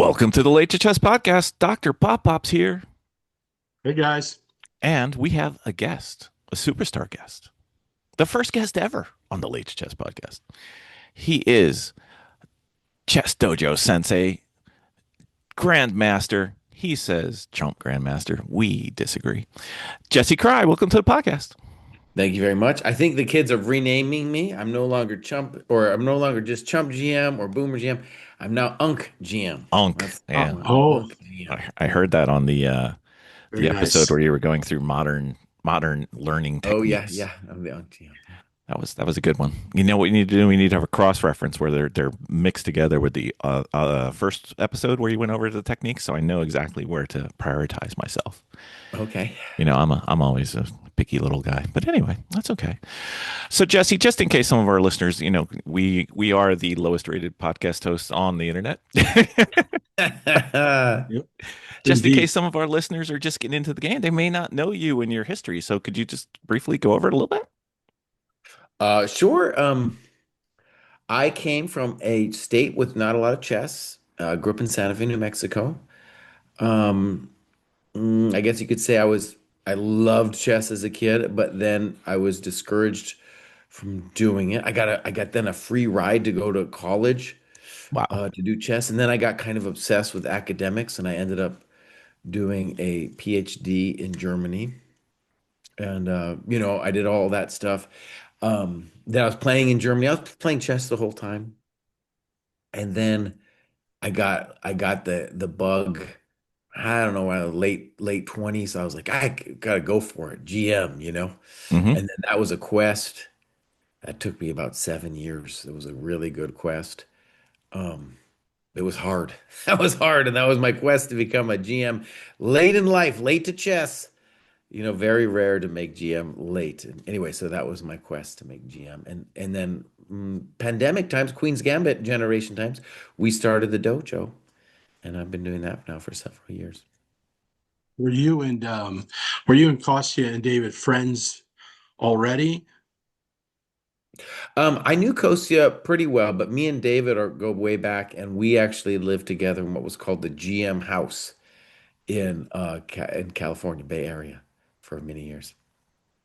Welcome to the Late2Chess podcast. Dr. Pop Pop's here, Hey guys. and we have a guest, a superstar guest, the first guest ever on the Late2Chess podcast. He is Chess Dojo Sensei, Grandmaster. He says Chump Grandmaster. We disagree. Jesse Kraai, welcome to the podcast. Thank you very much. I think the kids are renaming me. I'm no longer Chump, or I'm no longer just Chump GM or Boomer GM. I'm now Unk GM. Unk. That's Yeah, Oh, Unk GM. I heard that on the very episode nice. where you were going through modern learning Oh yeah, techniques. yeah. I'm the Unk GM. Yeah. That was a good one. You know what we need to do? We need to have a cross reference where they're mixed together with the first episode where you went over the techniques, so I know exactly where to prioritize myself. Okay. You know, I'm always a picky little guy, but anyway, that's okay. So Jesse, just in case some of our listeners, you know, we are the lowest rated podcast hosts on the internet. Yep, Just in case indeed. some of our listeners are just getting into the game, they may not know you and your history. So could you just briefly go over it a little bit? Sure. I came from a state with not a lot of chess. Grew up in Santa Fe, New Mexico. Um, I guess you could say I loved chess as a kid, but then I was discouraged from doing it. I got then a free ride to go to college Wow. to do chess, and then I got kind of obsessed with academics, and I ended up doing a PhD in Germany, and I did all that stuff. Then I was playing in Germany. I was playing chess the whole time, and then I got the bug. I don't know, around late 20s. I was like, I gotta go for it. GM, Hmm. And then that was a quest that took me about 7 years. It was a really good quest. Um, it was hard. That was hard, and that was my quest to become a GM late in life, late to chess. Very rare to make GM late. And anyway, so that was my quest to make GM, and then pandemic times, Queen's Gambit generation times, we started the dojo, and I've been doing that now for several years. Were you and Kostya and David friends already? I knew Kostya pretty well, but me and David go way back, and we actually lived together in what was called the GM house in California Bay Area for many years.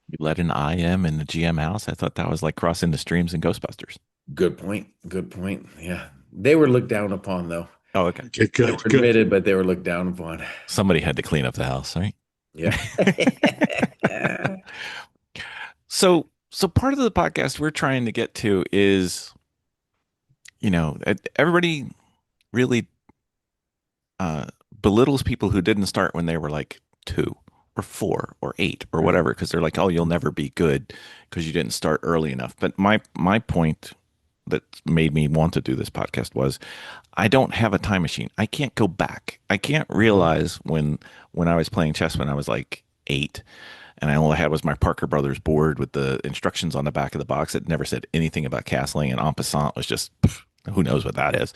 You let an IM in the GM house. I thought that was like crossing the streams and Ghostbusters. Good point. Good point. Yeah, they were looked down upon though. Oh, okay. Good, They good, were good. admitted, but they were looked down upon. Somebody had to clean up the house, right? Yeah. So part of the podcast we're trying to get to is, everybody really uh, belittles people who didn't start when they were like 2 or 4 or 8 or whatever, because they're like, oh, you'll never be good because you didn't start early enough. But my point that made me want to do this podcast was I don't have a time machine. I can't go back. I can't realize when I was playing chess when I was like 8 and I only had was my Parker Brothers board with the instructions on the back of the box. It never said anything about castling, and en passant was just who knows what that is.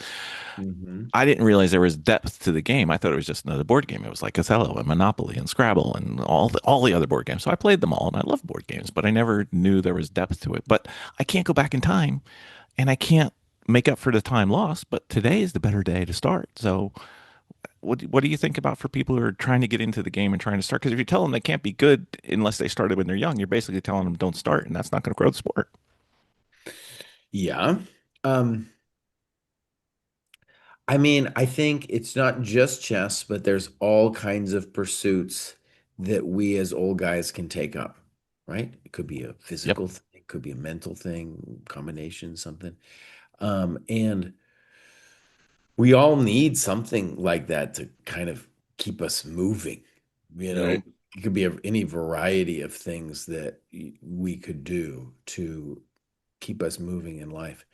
hmm I didn't realize there was depth to the game. I thought it was just another board game. It was like Othello and Monopoly and Scrabble and all the other board games. So I played them all, and I love board games, but I never knew there was depth to it. But I can't go back in time, and I can't make up for the time lost. But today is the better day to start. So what do you think about for people who are trying to get into the game and trying to start? Because if you tell them they can't be good unless they started when they're young, you're basically telling them don't start, and that's not going to grow the sport. Yeah. Um, I mean, I think it's not just chess, but there's all kinds of pursuits that we as old guys can take up, right? It could be a Yep. physical thing, it could be a mental thing, combination, something. And we all need something like that to kind of keep us moving. Right. It could be any variety of things that we could do to keep us moving in life.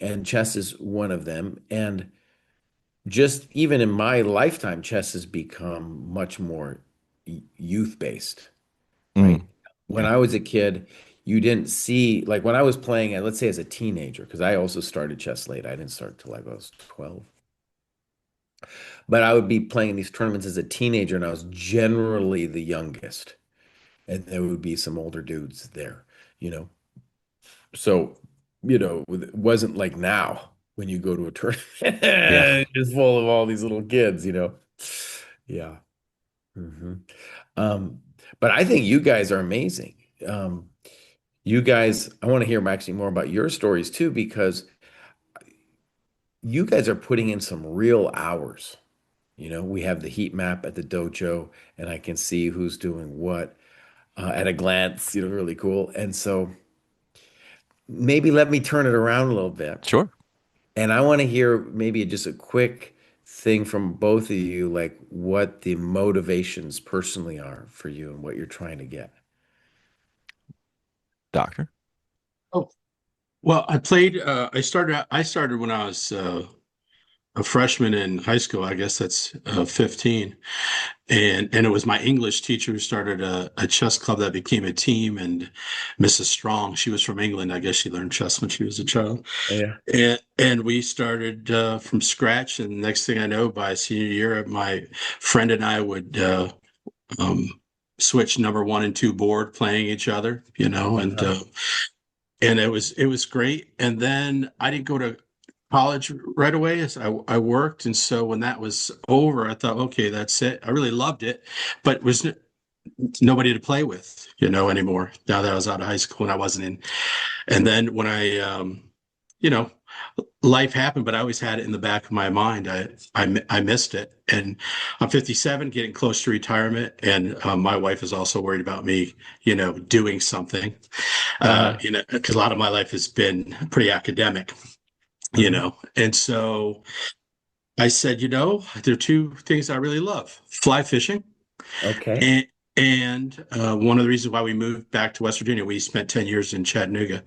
And chess is one of them. And just even in my lifetime, chess has become much more youth based, right? Mm, When yeah. I was a kid, you didn't see, like when I was playing, let's say as a teenager, because I also started chess late. I didn't start till I was 12. But I would be playing in these tournaments as a teenager, and I was generally the youngest. And there would be some older dudes there, you know. So, it wasn't like now when you go to a tournament. Yeah, It's full of all these little kids, you know. Yeah. hmm Um, but I think you guys are amazing. Um, you guys, I want to hear actually more about your stories too, because you guys are putting in some real hours. You know, we have the heat map at the dojo, and I can see who's doing what at a glance, you know, really cool. And so maybe let me turn it around a little bit. sure. And I want to hear maybe just a quick thing from both of you, like what the motivations personally are for you and what you're trying to get. Doctor. Oh, well, I started when I was a freshman in high school. I guess that's 15. And it was my English teacher who started a chess club that became a team. And Mrs. Strong, she was from England. I guess she learned chess when she was a child. Yeah. And we started from scratch. And next thing I know, by senior year, my friend and I would um, switch number one and two board, playing each other, Uh-huh. and it was great. And then I didn't go to college right away as I worked. And so when that was over, I thought, okay, that's it. I really loved it, but it was nobody to play with, anymore. Now that I was out of high school and I wasn't in. And then when you know, life happened, but I always had it in the back of my mind. I missed it. And I'm 57, getting close to retirement. And my wife is also worried about me, doing something, Uh-huh. because a lot of my life has been pretty academic, Uh-huh. and so I said, there are two things I really love: fly fishing, Okay. and one of the reasons why we moved back to West Virginia, we spent 10 years in Chattanooga,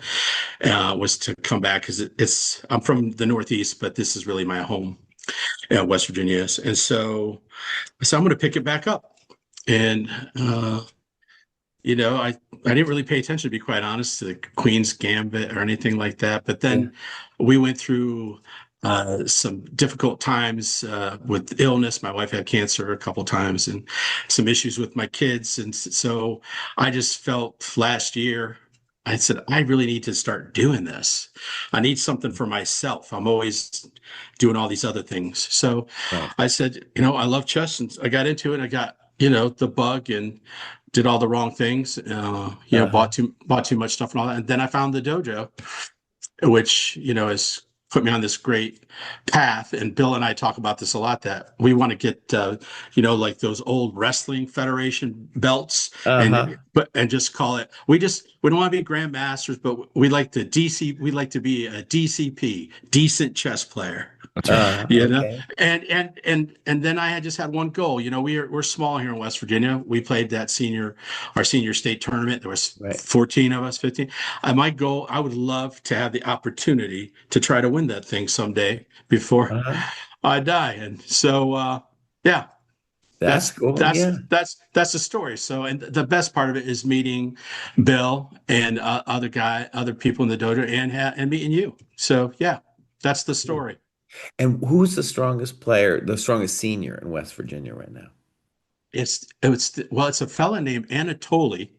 was to come back because I'm from the Northeast, but this is really my home, West Virginia is. And so I said, I'm going to pick it back up. And I didn't really pay attention, to be quite honest, to the Queen's Gambit or anything like that. But Yeah. then we went through some difficult times with illness. My wife had cancer a couple times, and some issues with my kids. And so I just felt last year, I said, I really need to start doing this. I need something for myself. I'm always doing all these other things. So Right. I said, I love chess, and I got into it. I got, the bug, and did all the wrong things. Uh-huh. Bought too much stuff and all that. And then I found the dojo, which has put me on this great path. And Bill and I talk about this a lot, that we want to get like those old wrestling federation belts, Uh-huh. and just call it. We don't want to be grandmasters, but we like to be a DCP, decent chess player. That's right. Okay. And then I had just had one goal. We're small here in West Virginia. We played our senior state tournament. There was Right. 14 of us, 15. My goal, I would love to have the opportunity to try to win that thing someday before Uh-huh. I die. And so yeah, That's that's cool. that's Yeah. that's the story. So, and the best part of it is meeting Bill and other people in the dojo, and meeting you. So yeah, that's the Yeah. story. And who's the strongest player, the strongest senior in West Virginia right now? It's a fella named Anatoly.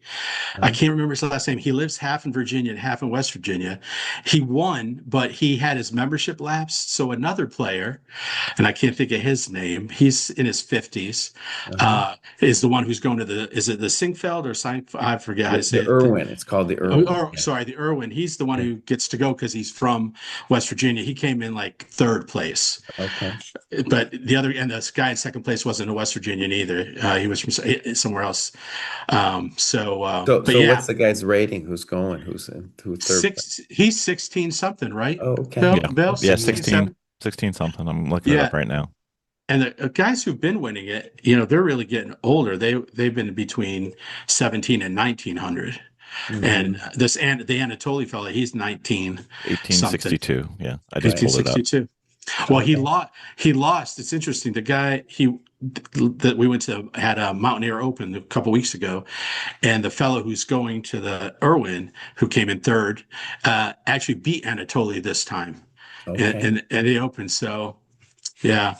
I Huh? can't remember his last name. He lives half in Virginia and half in West Virginia. He won, but he had his membership lapsed. So another player, and I can't think of his name, he's in his 50s, Uh-huh. is the one who's going to is it the Singfeld or Sein? I forget how to The say it. Irwin. It's called the Oh, Irwin. Yeah. sorry, the Irwin. He's the one Yeah. who gets to go because he's from West Virginia. He came in like third place. Okay. But this guy in second place wasn't a West Virginian either. He was from somewhere else. So But so yeah, what's the guy's rating? Who's going? Who's third place? he's 16 something, right? Oh, okay. Bill, Yeah, 16, 16, 7. 16 something. I'm looking it Yeah. up right now. And the guys who've been winning it, they're really getting older. They've been between 17 and 1900. And hmm the Anatoly fella, he's 19 something. 1862. Yeah, I just Right. pulled it up. 1862. Well, he Okay. lost. He lost. It's interesting. The guy that we went to had a Mountaineer Open a couple weeks ago, and the fellow who's going to the Irwin, who came in third, actually beat Anatoly this time Okay. in the Open. So yeah,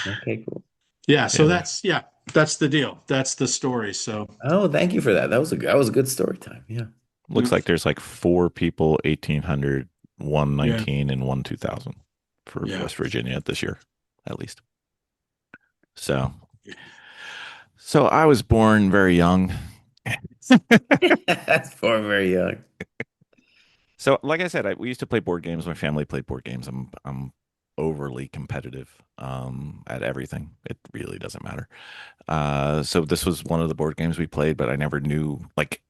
Okay, cool. yeah. Yeah, So that's the deal. That's the story. So Oh, thank you for that. That was a good story time. Yeah. looks yeah, like there's like four people, 1800, one yeah. 19, and one 2000. for Yeah. West Virginia this year, at least. So, so I was born very young. That's for very young. So, like I said, we used to play board games. My family played board games. I'm overly competitive at everything. It really doesn't matter. So this was one of the board games we played, but I never knew. Like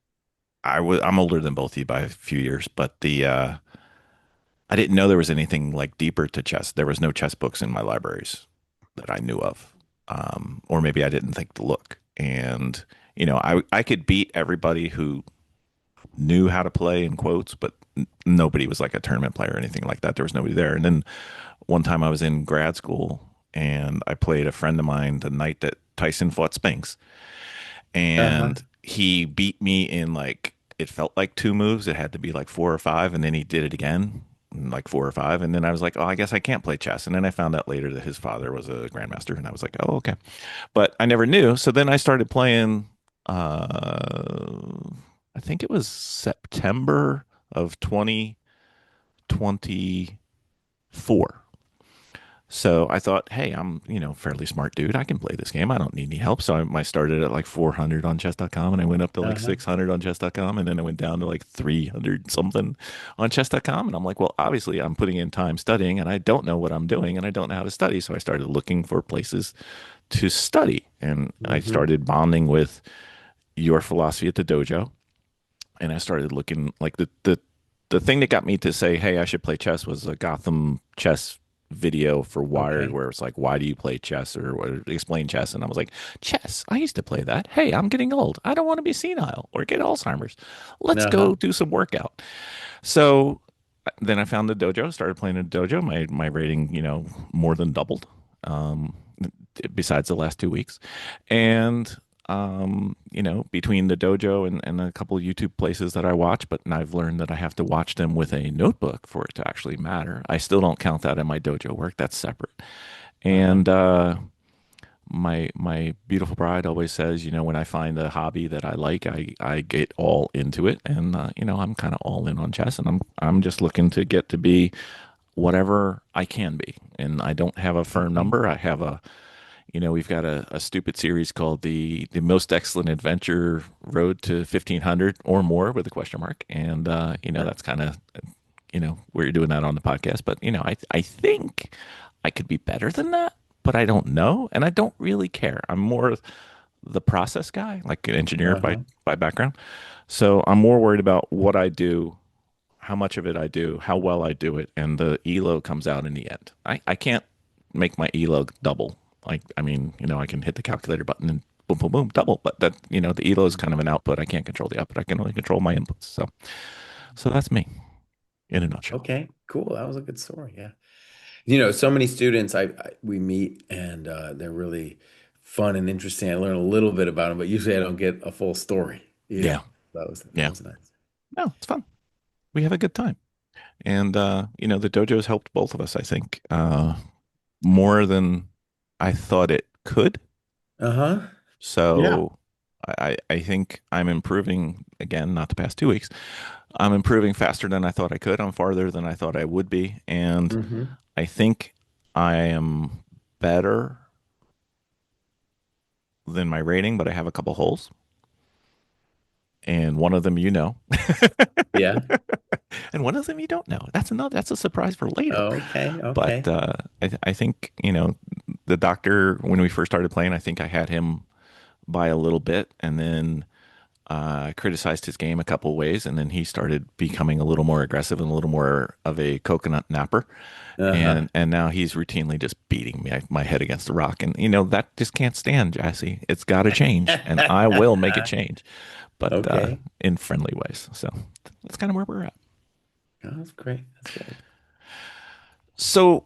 I'm older than both of you by a few years, but the I didn't know there was anything like deeper to chess. There was no chess books in my libraries that I knew of, or maybe I didn't think to look. And I could beat everybody who knew how to play in quotes, but nobody was like a tournament player or anything like that. There was nobody there. And then one time I was in grad school and I played a friend of mine the night that Tyson fought Spinks, Uh-huh. and he beat me in like it felt like two moves. It had to be like four or five, and then he did it again, like four or five, and then I was like, oh, I guess I can't play chess. And then I found out later that his father was a grandmaster, and I was like, oh, okay. But I never knew. So then I started playing. I think it was September of 2024. So I thought, hey, I'm, fairly smart dude. I can play this game. I don't need any help. So I started at like 400 on chess.com and I went up to like Uh-huh. 600 on chess.com and then I went down to like 300 something on chess.com. And I'm like, well, obviously I'm putting in time studying and I don't know what I'm doing and I don't know how to study. So I started looking for places to study and I Hmm. started bonding with your philosophy at the dojo. And I started looking like the thing that got me to say, hey, I should play chess was a Gotham chess video for Wired Okay. where it's like, why do you play chess or explain chess? And I was like, chess, I used to play that. Hey, I'm getting old. I don't want to be senile or get Alzheimer's. Let's Uh-huh. go do some workout. So then I found the dojo, started playing the dojo. My rating, more than doubled. Um, Besides the last 2 weeks. And between the dojo and a couple of YouTube places that I watch, but I've learned that I have to watch them with a notebook for it to actually matter. I still don't count that in my dojo work. That's separate. Uh-huh. And my beautiful bride always says, when I find a hobby that I like, I get all into it. And I'm kind of all in on chess, and I'm just looking to get to be whatever I can be. And I don't have a firm Okay. number. I have we've got a stupid series called the Most Excellent Adventure Road to 1500 or more with a question mark, and that's kind of we're doing that on the podcast. But I think I could be better than that, but I don't know, and I don't really care. I'm more the process guy, like an engineer by Uh-huh. background. So I'm more worried about what I do, how much of it I do, how well I do it, and the elo comes out in the end. I can't make my elo double. Like, I mean, I can hit the calculator button and boom, boom, boom, double. But that, the elo is kind of an output. I can't control the output. I can only control my inputs. So that's me in a nutshell. Okay. Cool. That was a good story. Yeah. So many students we meet and they're really fun and interesting. I learn a little bit about them, but usually I don't get a full story. Yeah, That yeah. was nice. No, it's fun. We have a good time, and the dojo's helped both of us. I think more than I thought it could. Uh-huh. Yeah. So I think I'm improving again, not the past 2 weeks. I'm improving faster than I thought I could. I'm farther than I thought I would be. And Hmm. I think I am better than my rating, but I have a couple holes. And one of them Yeah. and one of them you don't know. That's a surprise for later. Okay. But Okay. I think, the doctor, when we first started playing, I think I had him by a little bit. And then criticized his game a couple ways, and then he started becoming a little more aggressive and a little more of a coconut napper. Uh-huh. And now he's routinely just beating my head against the rock, and that just can't stand, Jassy. It's got to change, and I will make it change, but Okay. in friendly ways. So that's kind of where we're at. Oh, that's great. That's great. So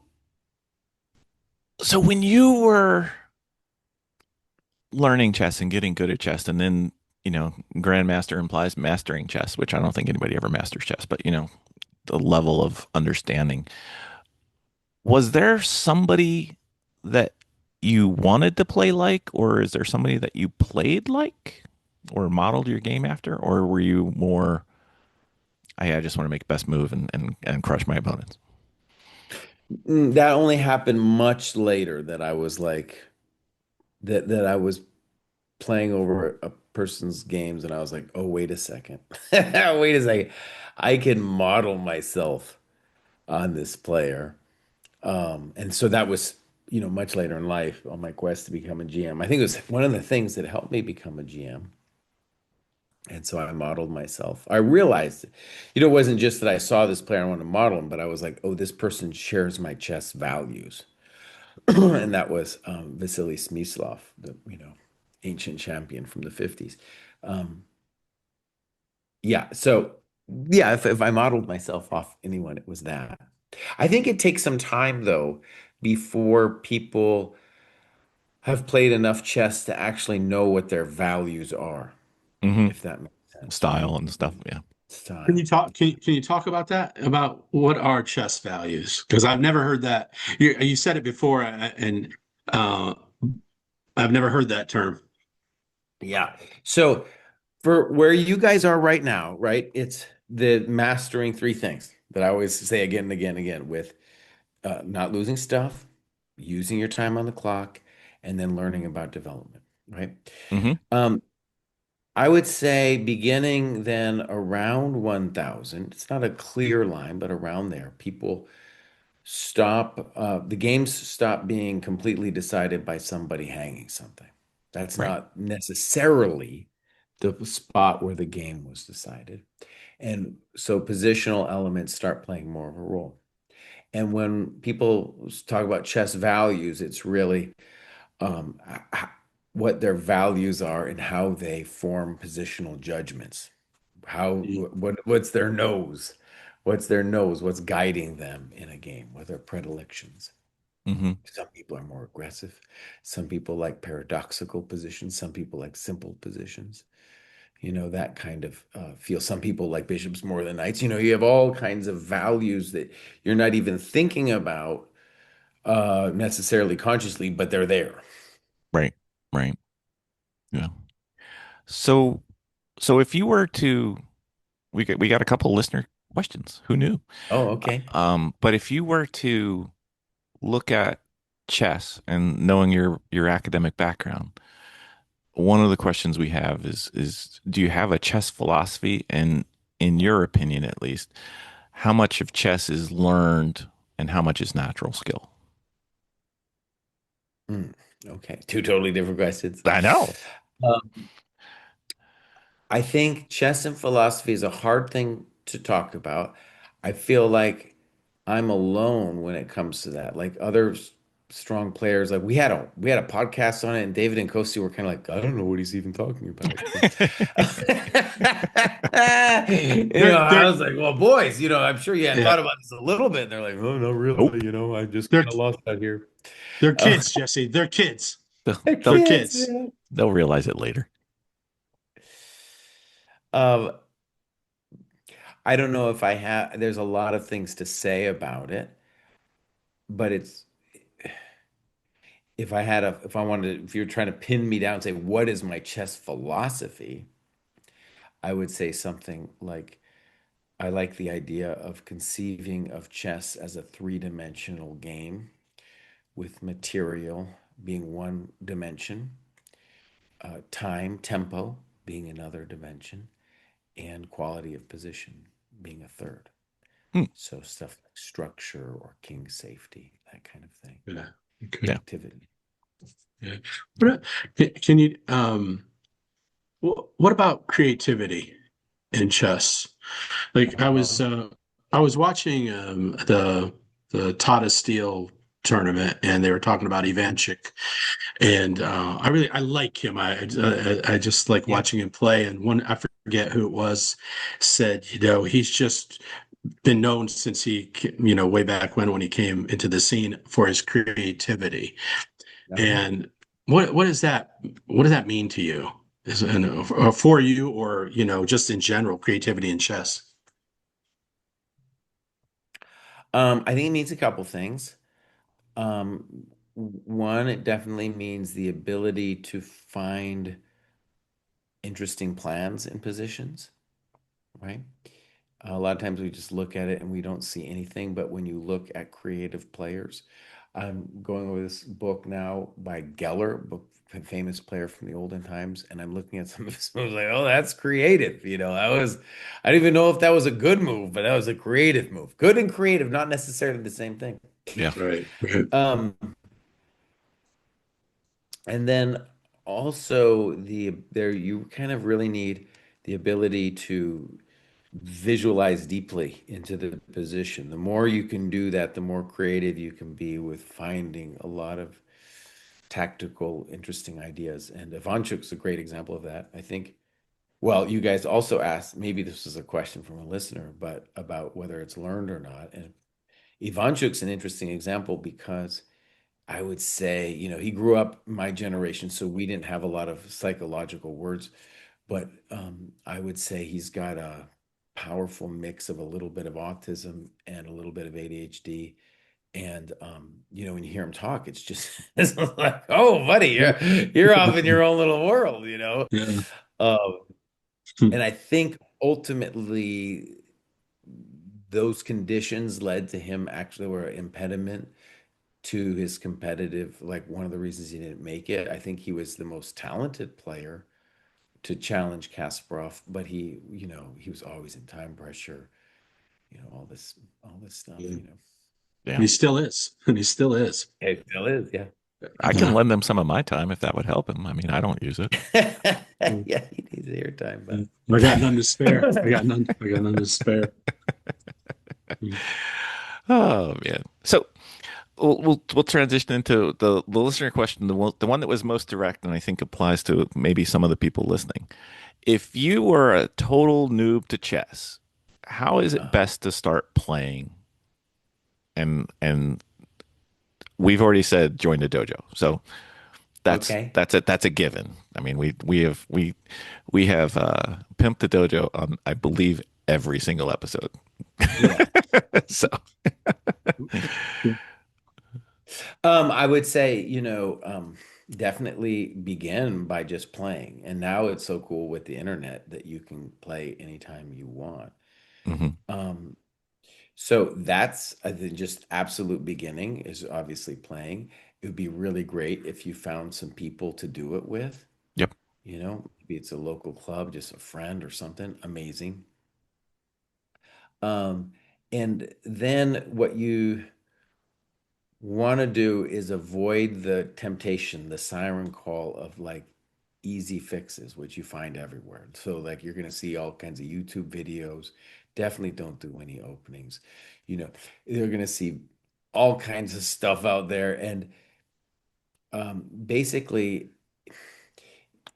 when you were learning chess and getting good at chess, and then grandmaster implies mastering chess, which I don't think anybody ever masters chess, but the level of understanding. Was there somebody that you wanted to play like, or is there somebody that you played like, or modeled your game after, or were you more, I just want to make best move and crush my opponents? That only happened much later that I was like that I was playing over a person's games and I was like, "Oh, wait a second. Wait a second. I can model myself on this player." And so that was, much later in life on my quest to become a GM. I think it was one of the things that helped me become a GM. And so I modeled myself. I realized, it wasn't just that I saw this player, I wanted to model him, but I was like, oh, this person shares my chess values. And that was Vasily Smyslov, the, ancient champion from the 50s. Um, yeah. So, yeah, if I modeled myself off anyone, it was that. I think it takes some time, though, before people have played enough chess to actually know what their values are, Hmm. if that makes sense, right? Style and stuff. Yeah. Can Style. you talk? Can you talk about that? About what are chess values? Because I've never heard that. You said it before, and uh, I've never heard that term. Yeah. So for where you guys are right now, right? It's the mastering three things that I always say again and again and again with not losing stuff, using your time on the clock, and then learning about development, right? Hmm. Um, I would say beginning then around 1000, it's not a clear line, but around there, people the games stop being completely decided by somebody hanging something. That's Right. not necessarily the spot where the game was decided. And so positional elements start playing more of a role. And when people talk about chess values, it's really um, h- what their values are and how they form positional judgments. What's their nose? What's their nose? What's guiding them in a game? What are their predilections? Hmm. Some people are more aggressive. Some people like paradoxical positions. Some people like simple positions. That kind of feel. Some people like bishops more than knights. You have all kinds of values that you're not even thinking about necessarily consciously, but they're there. Right. Right. Yeah. So, so if you were to, we got a couple listener questions. Who knew? Oh, okay. But if you were to look at chess and knowing your academic background, one of the questions we have is do you have a chess philosophy? And in your opinion, at least, how much of chess is learned and how much is natural skill? Hmm. Okay. Two totally different questions. I know. Um, I think chess and philosophy is a hard thing to talk about. I feel like I'm alone when it comes to that. Like other strong players, like we had a podcast on it, and David and Kosti were kind of like, I don't know what he's even talking about. I They're was like, well, boys, I'm sure you had yeah, thought about this a little bit. And they're like, oh, no, Nope. really, I just they're kind of lost out here. they're Uh, kids, Jesse. They're kids. They'll, they're They're they'll kids, kids. man. they'll realize it later. Um, I don't know if I have, there's a lot of things to say about it, but if I wanted to, if you're trying to pin me down and say, what is my chess philosophy? I would say something like, I like the idea of conceiving of chess as a three-dimensional game with material being one dimension, time, tempo being another dimension, and quality of position being a third. Hmm. So stuff like structure or king safety, that kind of thing. Yeah. Okay. Yeah. Connectivity. Yeah. What, can you what about creativity in chess? Like Uh, I was watching the Tata Steel tournament, and they were talking about Ivanchik, and I like him. I just like yeah. watching him play. And one, I forget who it was, said, he's just been known since way back when he came into the scene for his creativity. Uh-huh. And what is that? What does that mean to you? For you, or just in general, creativity in chess? I think it means a couple things. One, it definitely means the ability to find interesting plans and positions, right? A lot of times we just look at it and we don't see anything. But when you look at creative players, I'm going over this book now by Geller, famous player from the olden times, and I'm looking at some of his moves like, oh, that's creative. I don't even know if that was a good move, but that was a creative move. Good and creative, not necessarily the same thing. Yeah. Right. Right. Um, and then also there you kind of really need the ability to visualize deeply into the position. The more you can do that, the more creative you can be with finding a lot of tactical, interesting ideas. And Ivanchuk's a great example of that. I think, well, you guys also asked, maybe this was a question from a listener, but about whether it's learned or not. And Ivanchuk's an interesting example because I would say, he grew up my generation, so we didn't have a lot of psychological words, but I would say he's got a powerful mix of a little bit of autism and a little bit of ADHD. And when you hear him talk, it's just it's like, oh, buddy, you're off in your own little world. Yeah. Um, and I think ultimately those conditions led to him actually were an impediment to his competitive, like one of the reasons he didn't make it. I think he was the most talented player to challenge Kasparov, but he was always in time pressure, all this stuff, Yeah. And Yeah. he still is. And he still is. It still is, yeah. I can lend them some of my time if that would help him. I mean, I don't use it. Yeah, he needs airtime, but I got none to spare. I got none to spare. Oh man. So we'll transition into the listener question, the one that was most direct, and I think applies to maybe some of the people listening. If you were a total noob to chess, how is it uh, best to start playing? And we've already said join the dojo, so okay. that's it. That's a given. I mean, we have pimped the dojo on, I believe, every single episode. Yeah. So I would say, definitely begin by just playing. And now it's so cool with the internet that you can play anytime you want. mhm. Um, so that's I think just absolute beginning is obviously playing. It would be really great if you found some people to do it with, Yep. maybe it's a local club, just a friend or something. Amazing. Um, and then what you want to do is avoid the temptation, the siren call of like easy fixes, which you find everywhere. So, like, you're going to see all kinds of YouTube videos. Definitely don't do any openings. You know, you're going to see all kinds of stuff out there. And basically,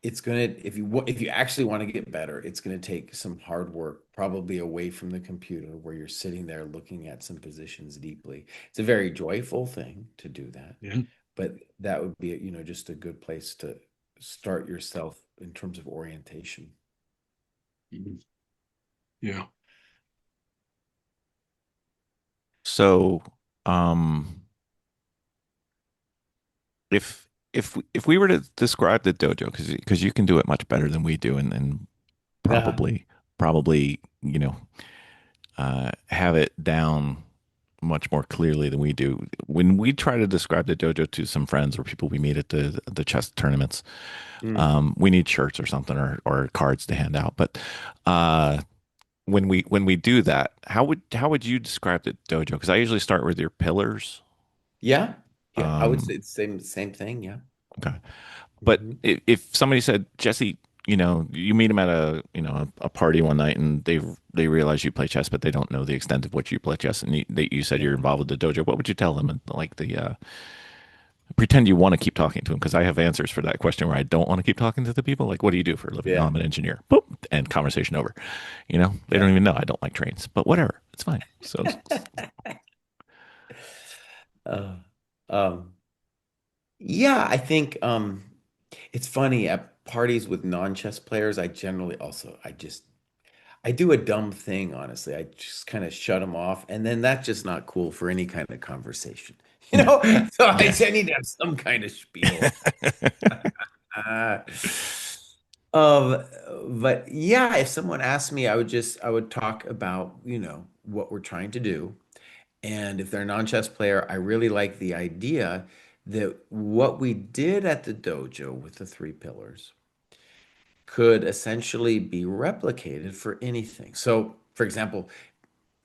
it's going to, if you actually want to get better, it's going to take some hard work, probably away from the computer where you're sitting there looking at some positions deeply. It's a very joyful thing to do that, Yeah. but that would be, just a good place to start yourself in terms of orientation. Mhm. Yeah. So, um, if we were to describe the dojo, because you can do it much better than we do, and Uh-huh. probably have it down much more clearly than we do. When we try to describe the dojo to some friends or people we meet at the chess tournaments, Mm. we need shirts or something, or cards to hand out. But uh, when we do that, how would you describe the dojo? Because I usually start with your pillars. Yeah. Yeah. I would Um, say it's same thing. Yeah. okay. But Hmm. if somebody said, Jesse, you meet them at a party one night, and they realize you play chess, but they don't know the extent of which you play chess, and you said you're Yeah. involved with the dojo. What would you tell them? And like pretend you want to keep talking to them, because I have answers for that question where I don't want to keep talking to the people. Like, what do you do for a living? Oh, Yeah. I'm an engineer. Boop, and conversation over. They don't Yeah. even know I don't like trains, but whatever, it's fine. So Uh, um, yeah, I think it's funny at parties with non-chess players, I do a dumb thing, honestly. I just kind of shut them off, and then that's just not cool for any kind of conversation. You yeah, know? So yeah. I need to have some kind of spiel. Uh, um, But yeah, if someone asked me, I would talk about, what we're trying to do. And if they're a non-chess player, I really like the idea that what we did at the dojo with the three pillars could essentially be replicated for anything. So, for example,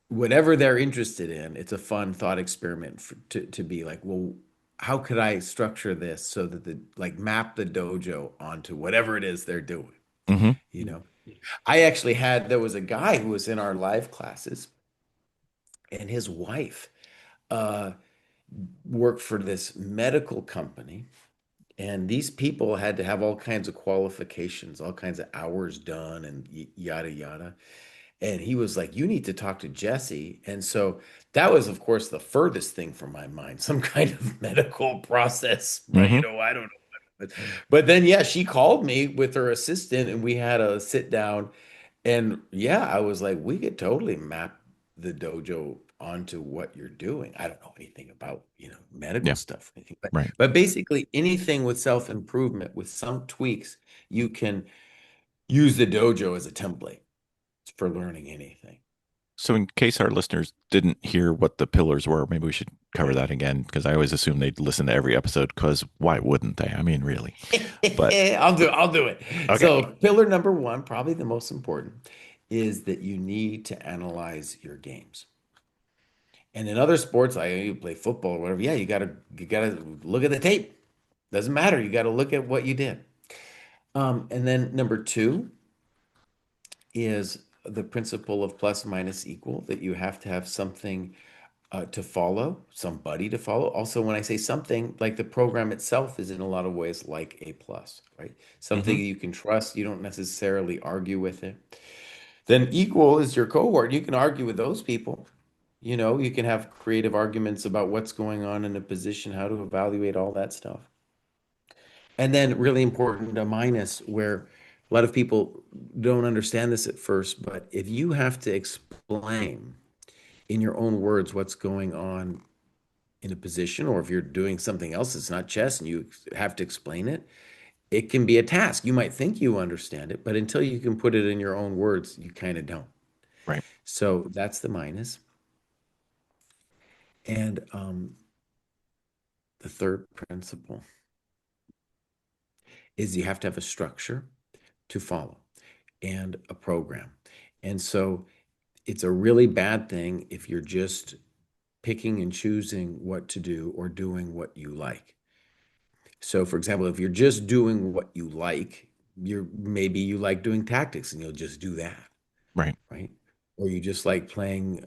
whatever they're interested in, it's a fun thought experiment to be like, well, how could I structure this so that like map the dojo onto whatever it is they're doing, Hmm. you know? I actually there was a guy who was in our live classes, and his wife uh, worked for this medical company. And these people had to have all kinds of qualifications, all kinds of hours done, and yada, yada. And he was like, "You need to talk to Jesse." And so that was, of course, the furthest thing from my mind, some kind of medical process. But, Hmm. I don't know. But then, yeah, she called me with her assistant, and we had a sit down. And yeah, I was like, we could totally map the dojo onto what you're doing. I don't know anything about, medical Yeah. stuff or anything, but Right. basically anything with self-improvement with some tweaks, you can use the dojo as a template for learning anything. So, in case our listeners didn't hear what the pillars were, maybe we should cover that again because I always assume they'd listen to every episode because why wouldn't they? I mean, really. But I'll do it. okay. So, pillar number one, probably the most important, is that you need to analyze your games. And in other sports, like you play football or whatever, yeah, you gotta look at the tape. Doesn't matter. You got to look at what you did. And then number two is the principle of plus minus equal, that you have to have something to follow, somebody to follow. Also, when I say something, like the program itself is in a lot of ways like a plus, right? Something Hmm. you can trust. You don't necessarily argue with it. Then equal is your cohort. You can argue with those people. You can have creative arguments about what's going on in a position, how to evaluate all that stuff. And then really important, a minus, where a lot of people don't understand this at first, but if you have to explain in your own words what's going on in a position, or if you're doing something else that's not chess and you have to explain it, it can be a task. You might think you understand it, but until you can put it in your own words, you kind of don't. Right. So that's the minus. And the third principle is you have to have a structure to follow and a program. And so it's a really bad thing if you're just picking and choosing what to do or doing what you like. So, for example, if you're just doing what you like, maybe you like doing tactics and you'll just do that, Right. right? Or you just like playing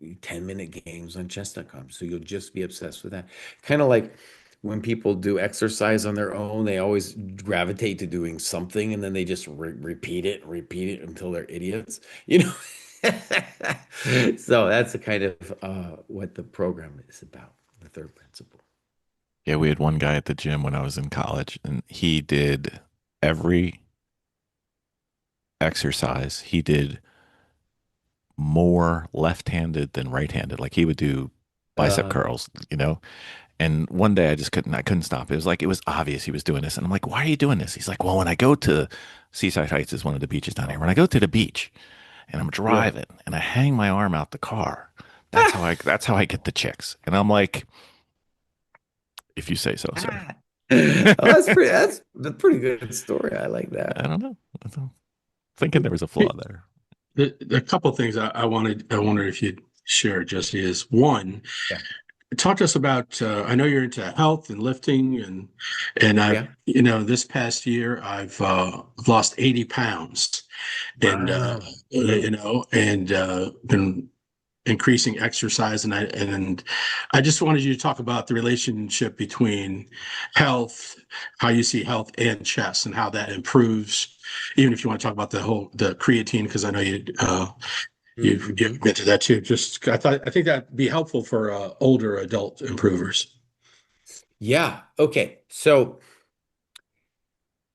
10-minute games on chess.com. So you'll just be obsessed with that. Kind of like when people do exercise on their own, they always gravitate to doing something and then they just repeat it until they're idiots, you know? So that's the kind of what the program is about, the third principle. Yeah, we had one guy at the gym when I was in college, and he did every exercise. He did more left-handed than right-handed. Like he would do bicep Uh, curls. And one day I couldn't stop. It was like, it was obvious he was doing this. And I'm like, why are you doing this? He's like, well, when I go to Seaside Heights is one of the beaches down here. When I go to the beach and I'm yeah. driving and I hang my arm out the car, that's how I get the chicks. And I'm like, if you say so, sir. Oh, I that's a pretty good story. I like that. don't know. I'm thinking there was a flaw there. A couple of things I wonder if you'd share, Jesse, is one, Yeah. talk to us about, I know you're into health and lifting and I've, Yeah. this past year I've lost 80 pounds and, Wow. Good. been increasing exercise and I just wanted you to talk about the relationship between health, how you see health and chess and how that improves, even if you want to talk about the creatine, because I know you've Hmm. been to that too. I think that'd be helpful for older adult improvers. Yeah. Okay. So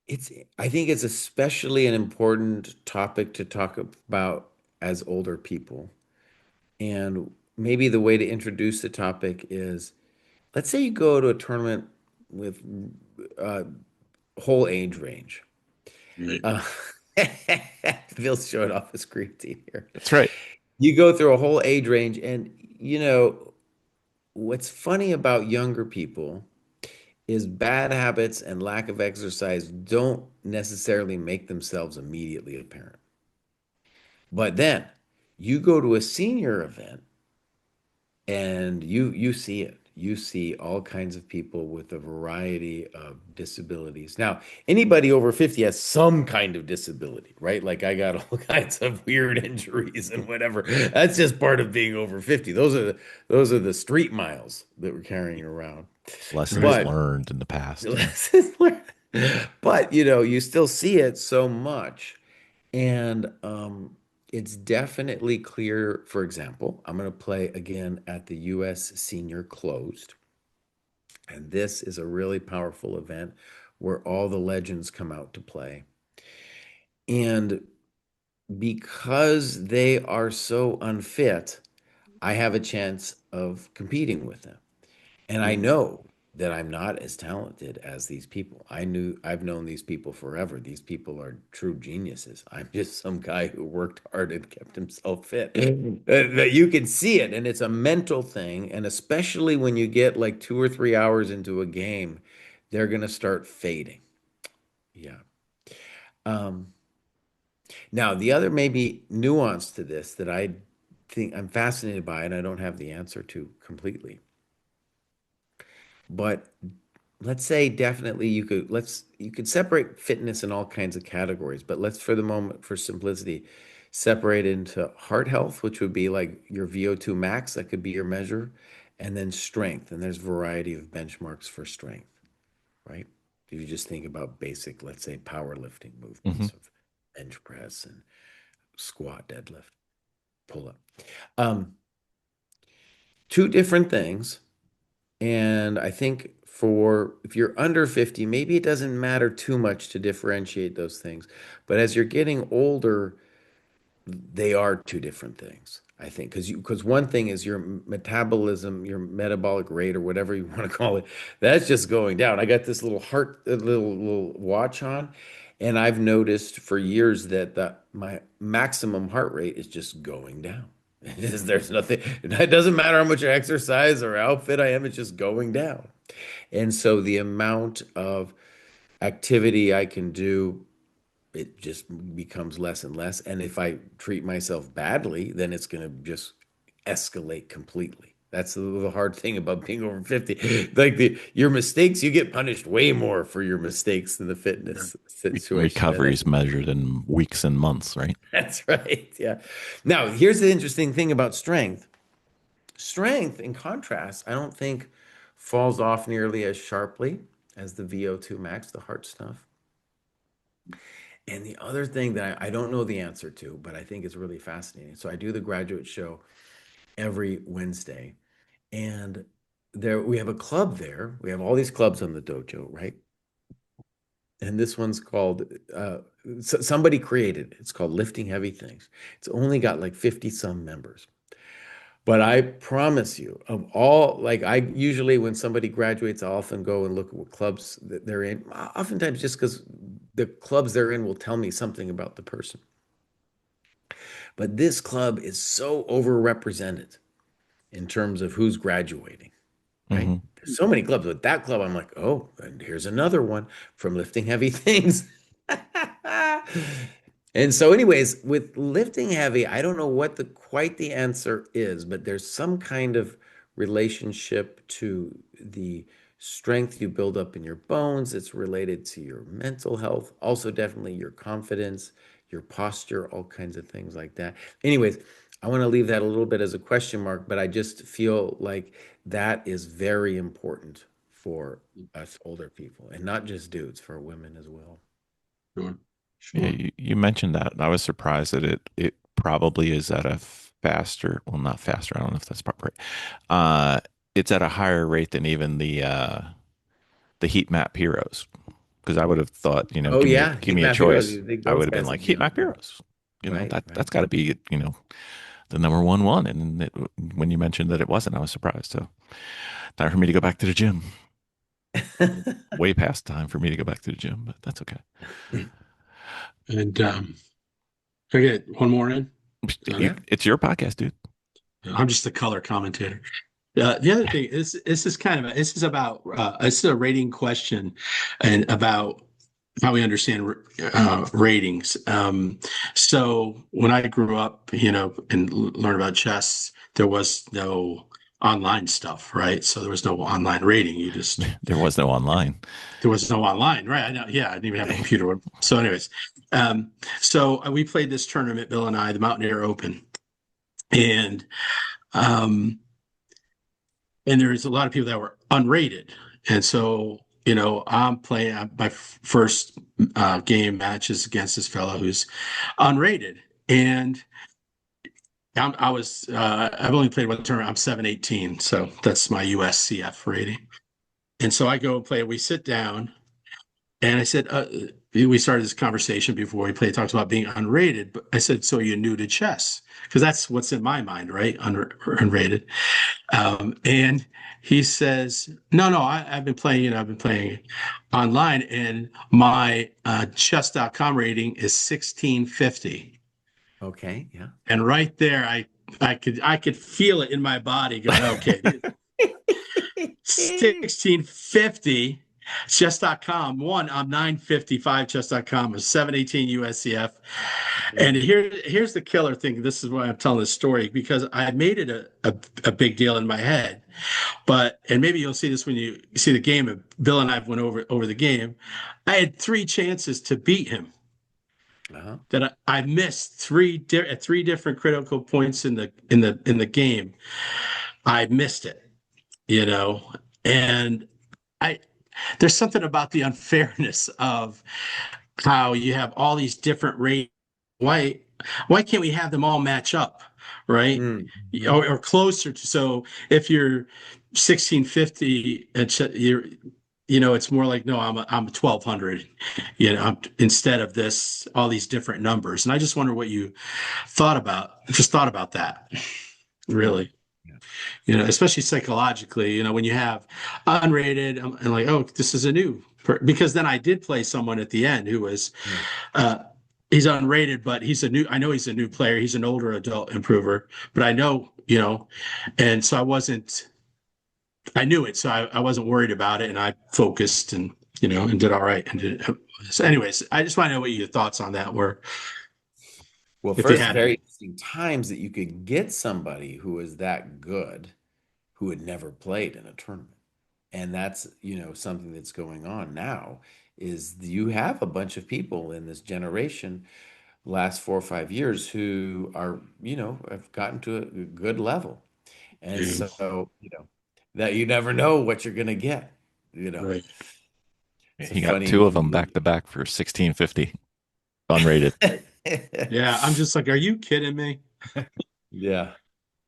it's I think it's especially an important topic to talk about as older people. And maybe the way to introduce the topic is, let's say you go to a tournament with uh, whole age range. Right. Uh, Phil's showing off his screen here. That's right. You go through a whole age range, and what's funny about younger people is bad habits and lack of exercise don't necessarily make themselves immediately apparent. But then you go to a senior event and you see it. You see all kinds of people with a variety of disabilities. Now, anybody over 50 has some kind of disability, right? Like I got all kinds of weird injuries and whatever. That's just part of being over 50. Those are the street miles that we're carrying around. Right. Lessons But learned in the past. lessons learned. But you still see it so much. And it's definitely clear. For example, I'm going to play again at the US Senior Closed. And this is a really powerful event where all the legends come out to play. And because they are so unfit, I have a chance of competing with them. And I Mm. know that I'm not as talented as these people. I've known these people forever. These people are true geniuses. I'm just some guy who worked hard and kept himself fit. That you can see it, and it's a mental thing. And especially when you get like 2 or 3 hours into a game, they're gonna start fading. Yeah. Um, Now the other maybe nuance to this that I think I'm fascinated by, and I don't have the answer to completely, but let's say definitely you could separate fitness in all kinds of categories, but let's for the moment, for simplicity, separate into heart health, which would be like your VO2 max, that could be your measure, and then strength. And there's a variety of benchmarks for strength, right? If you just think about basic, let's say, powerlifting Hmm. movements of bench press and squat, deadlift, pull up. Um, Two different things. And I think for if you're under 50, maybe it doesn't matter too much to differentiate those things. But as you're getting older, they are two different things. I think because one thing is your metabolism, your metabolic rate, or whatever you want to call it, that's just going down. I got this little heart, little watch on, and I've noticed for years that my maximum heart rate is just going down. There's nothing. It doesn't matter how much exercise or outfit I am; it's just going down. And so the amount of activity I can do, it just becomes less and less. And if I treat myself badly, then it's going to just escalate completely. That's the hard thing about being over 50. Like your mistakes, you get punished way more for your mistakes than the Yeah. fitness situation. And Recovery is measured in weeks and months, right? that's right. Yeah. Now, here's the interesting thing about strength. Strength, in contrast, I don't think falls off nearly as sharply as the VO2 max, the heart stuff. And the other thing that I don't know the answer to, but I think is really fascinating. So I do the graduate show every Wednesday, and there we have a club there. We have all these clubs on the dojo, right? And this one's called somebody created it. It's called Lifting Heavy Things. It's only got like 50 some members. But I promise you, of all, like I usually, when somebody graduates, I often go and look at what clubs that they're in. Oftentimes, just because the clubs they're in will tell me something about the person. But this club is so overrepresented in terms of who's graduating, right? Hmm. There's so many clubs, but that club, I'm like, oh, and here's another one from Lifting Heavy Things. And so, anyways, with lifting heavy, I don't know what quite the answer is, but there's some kind of relationship to the strength you build up in your bones. It's related to your mental health, also definitely your confidence, your posture, all kinds of things like that. Anyways, I want to leave that a little bit as a question mark, but I just feel like that is very important for us older people, and not just dudes, for women as well. Sure. Yeah, Sure. you mentioned that. I was surprised that it probably is at a faster, well, not faster. I don't know if that's proper. It's at a higher rate than even the heat map heroes. Because I would have thought, Oh yeah, give heat me a map heroes. choice. You think I those would have been guys like would be heat on map point, heroes. right? That's Right. got to be, the number one. And when you mentioned that it wasn't, I was surprised. So time for me to go back to the gym. Way past time for me to go back to the gym, but that's okay. And can I get one more in? Yeah. It's your podcast, dude. I'm just the color commentator. The other thing is this is kind of this is about this is a rating question and about how we understand ratings. So when I grew up, and learned about chess, there was no online stuff, right? So there was no online rating. There was no online. There was no online, right? I know. Yeah, I didn't even have a computer. So, anyways, um, so we played this tournament, Bill and I, the Mountaineer Open, and um, there's a lot of people that were unrated. And so, I'm playing my first game matches against this fellow who's unrated. And I've only played one tournament. I'm 718. So that's my USCF rating. And so I go and play, we sit down, and I said, we started this conversation before we played, talks about being unrated. But I said, so you're new to chess? Because that's what's in my mind, right? Unrated. And he says, no, I've been playing, I've been playing online, and my chess.com rating is 1650. Okay. Yeah. And right there, I could feel it in my body going, okay, 1650 chess.com. I'm 955 chess.com, is 718 USCF. And here's the killer thing. This is why I'm telling this story, because I made it a big deal in my head. And maybe you'll see this when you see the game. And Bill and I went over the game. I had three chances to beat him. That I missed at three different critical points in the game. I missed it, and I there's something about the unfairness of how you have all these different rates. Why can't we have them all match up, right? Mm-hmm. Or closer to, so if you're 1650 and it's more like, no, I'm 1200, instead of this, all these different numbers. And I just wonder what you thought about that, really. Especially psychologically, when you have unrated, and like, oh, this is a new, because then I did play someone at the end who was, he's unrated, but I know he's a new player. He's an older adult improver, but I know, and so I knew it. So I wasn't worried about it, and I focused and did all right. So anyways, I just want to know what your thoughts on that were. Well, If you first, had very any. interesting times that you could get somebody who was that good who had never played in a tournament. And that's, something that's going on now is you have a bunch of people in this generation, last 4 or 5 years, who are, have gotten to a good level. And so, that you never know what you're going to get, Right. It's a He got two funny. of them back to back for 1650 unrated. Yeah, I'm just like, are you kidding me? Yeah.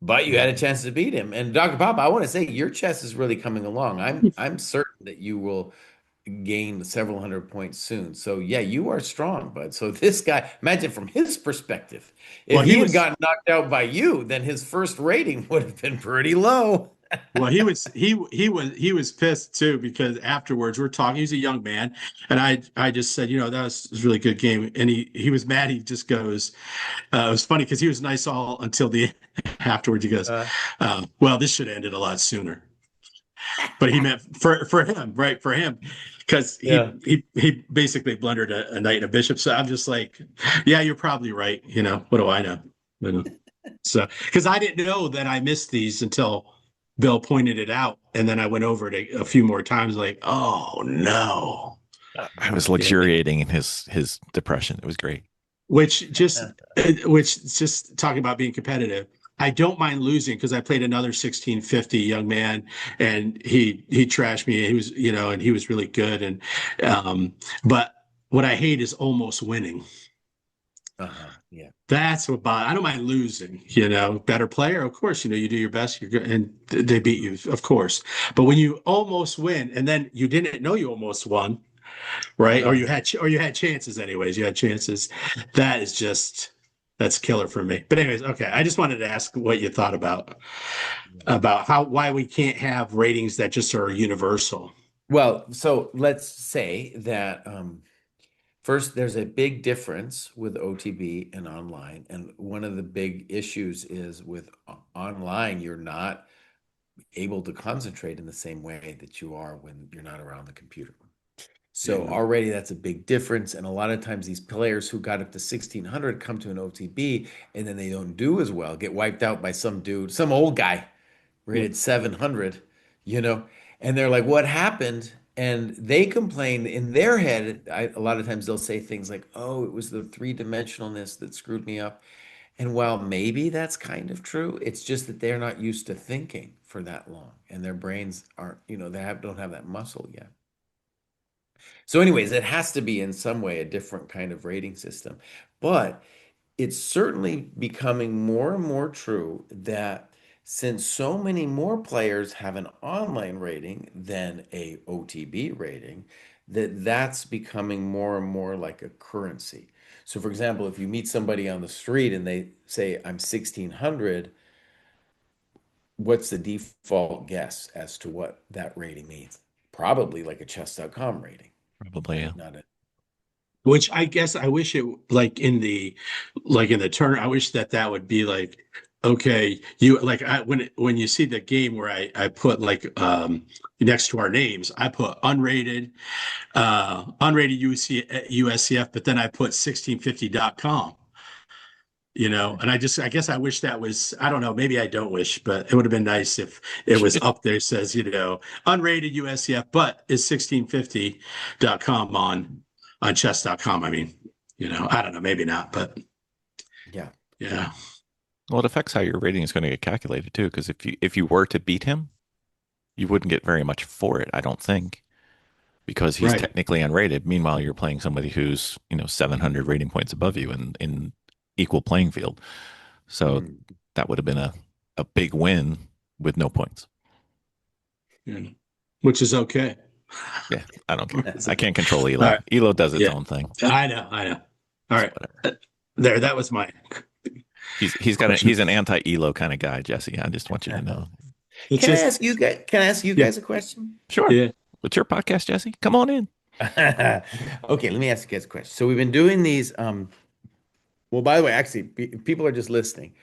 But you had a chance to beat him. And Dr. Pop, I want to say your chess is really coming along. I'm certain that you will gain several hundred points soon. So yeah, you are strong, bud. So this guy, imagine from his perspective, Well, if he had gotten knocked out by you, then his first rating would have been pretty low. he was pissed too, because afterwards we're talking. He's a young man, and I just said, that was a really good game, and he was mad. He just goes, it was funny because he was nice all until the afterwards. He goes, well, this should have ended a lot sooner. But he meant for him, right? For him, because Yeah. he basically blundered a knight and a bishop. So I'm just like, yeah, you're probably right. What do I know? So because I didn't know that I missed these until Bill pointed it out, and then I went over it a few more times, like, oh no. I was Yeah. luxuriating in his depression. It was great. Which just talking about being competitive. I don't mind losing, because I played another 1650 young man, and he trashed me. He was, and he was really good. But what I hate is almost winning. Yeah. That's what I don't mind losing, better player. Of course, you do your best. You're good, and they beat you, of course. But when you almost win, and then you didn't know you almost won, right? Or you had chances anyways. You had chances. That's killer for me. But anyways, okay. I just wanted to ask what you thought about why we can't have ratings that just are universal. Well, so let's say that First, there's a big difference with OTB and online. And one of the big issues is with online, you're not able to concentrate in the same way that you are when you're not around the computer. So Yeah. already that's a big difference. And a lot of times these players who got up to 1600 come to an OTB and then they don't do as well, get wiped out by some dude, some old guy Yeah. rated 700, you know, and they're like, what happened? And they complain in their head. A lot of times they'll say things like, oh, it was the three-dimensionalness that screwed me up. And while maybe that's kind of true, it's just that they're not used to thinking for that long and their brains aren't, don't have that muscle yet. So, anyways, it has to be in some way a different kind of rating system. But it's certainly becoming more and more true that since so many more players have an online rating than a OTB rating, that's becoming more and more like a currency. So, for example, if you meet somebody on the street and they say, I'm 1600, what's the default guess as to what that rating means? Probably like a chess.com rating, Probably. Yeah. right? Not a Which I guess I wish it like in the turn, I wish that would be like, okay, you like when you see the game where I put like next to our names, I put unrated USCF, but then I put 1650.com, and I guess I wish that was, I don't know, maybe I don't wish, but it would have been nice if it was It, up there, says, unrated USCF, but is 1650.com on chess.com. I mean, I don't know, maybe not, but yeah. yeah. well, it affects how your rating is going to get calculated too. Because if you were to beat him, you wouldn't get very much for it, I don't think, because he's Right. technically unrated. Meanwhile, you're playing somebody who's 700 rating points above you in equal playing field. So Mm. that would have been a big win with no points. Yeah. Which is okay. Yeah, I don't care. It's I okay. can't control All Elo. right. Elo does its Yeah. own thing. I know. All So right. whatever. There, that was my question. He's an anti-Elo kind of guy, Jesse. I just want you to know. It's Can I just, ask you guys, can I ask you yeah, guys a question? Sure. yeah. It's your podcast, Jesse. Come on in. Okay, let me ask you guys a question. So we've been doing these, well, by the way, actually, people are just listening.